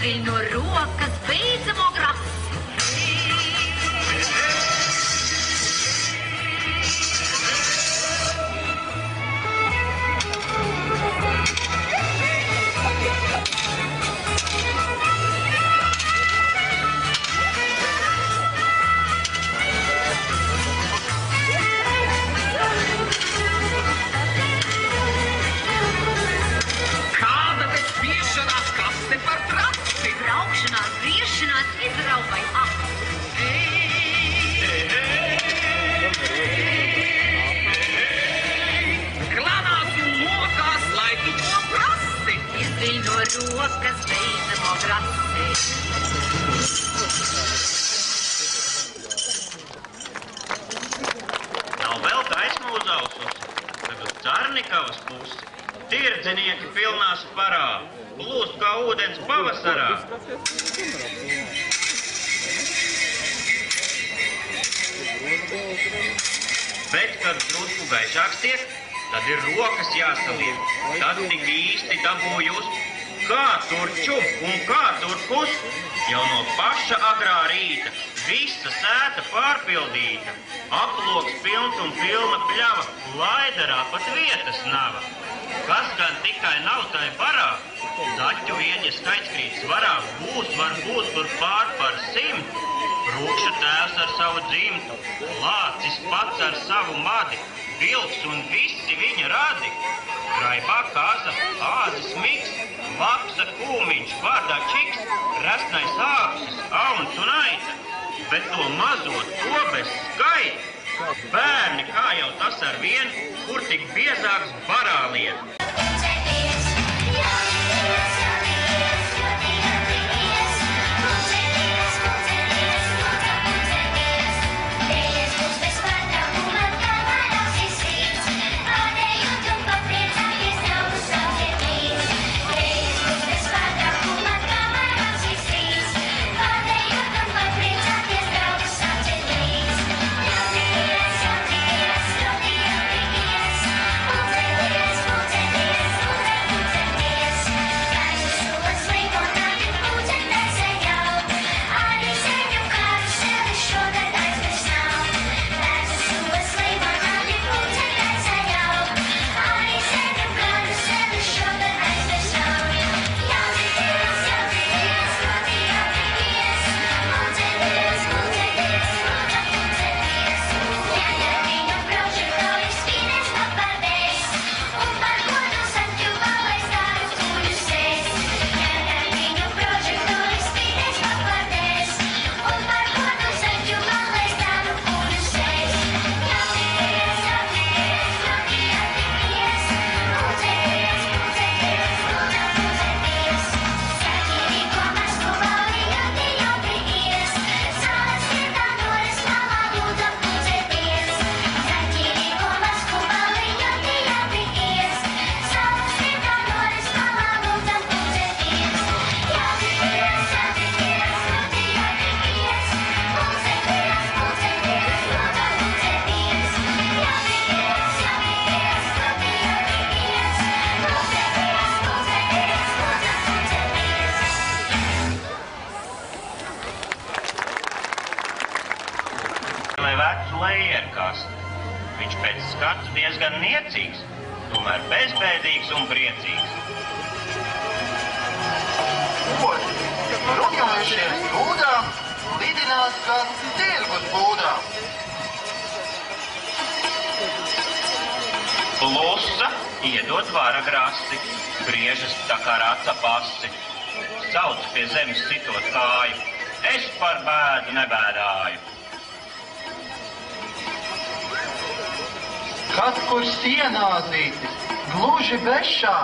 izviļ no rokas beidzamo grasi. Braukšanās, griešanās, izraubai acis. Klanās un lokās, lai tu to prasi. Izviļ no rokas beidzamo grasi. Nav vēl gaisma uz ausus, tad uz Carnikavas pusi. Tirdznieki pilnās parā, plūst kā ūdens pavasarā. Bet, kad drusku gaišāks tiek, tad ir rokas jāsaliek. Tad tik īsti dabūju uz, kā tur čup un kā tur kust. Jau no paša agrā rīta visa sēta pārpildīta. Aploks pilns un pilna pļava, laidarā pat vietas nava. Kas gan tikai nav tai barā, zaķu vieņa skaits krīt svarā, būs varbūt tur pār par 100. Rūkša tēvs ar savu dzimtu, lācis pats ar savu madi, vilks un visi viņa radi. Raibā kaza, āzis miks, lapsa kūmiņš, vārdā čiks, resnais āpsis, auns un aita. Bet to mazo to bez skaita. Bērni, kā jau tas ar vienu, kur tik biezāks barā lien. Viņš pēc skatu diezgan niecīgs, tomēr bezbēdīgs un priecīgs. Oļi, runājušies būdām, lidinās kā tirgus būdām. Plusa iedod vara grasi, griežas tā kā raca pasi. Sauc pie zemes sitot kāju, es par bēdu nebēdāju. Kad kur sienāzītis, gluži bešā,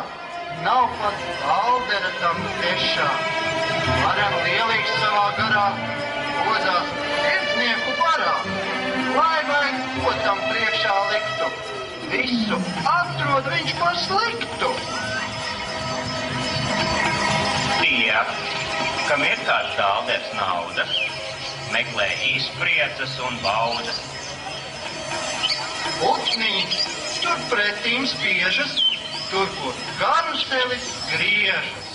nav pat aldera tam tiešā. Varam lielīgs savā garā, dozās tirdznieku barā. Lai ko tam priekšā liktu, visu atrod viņš par sliktu. Tie, kam ir kāds alders naudas, meklē izpriecas un baudas. Putniņi tur pretīm spiežas, tur, kur karuselis griežas.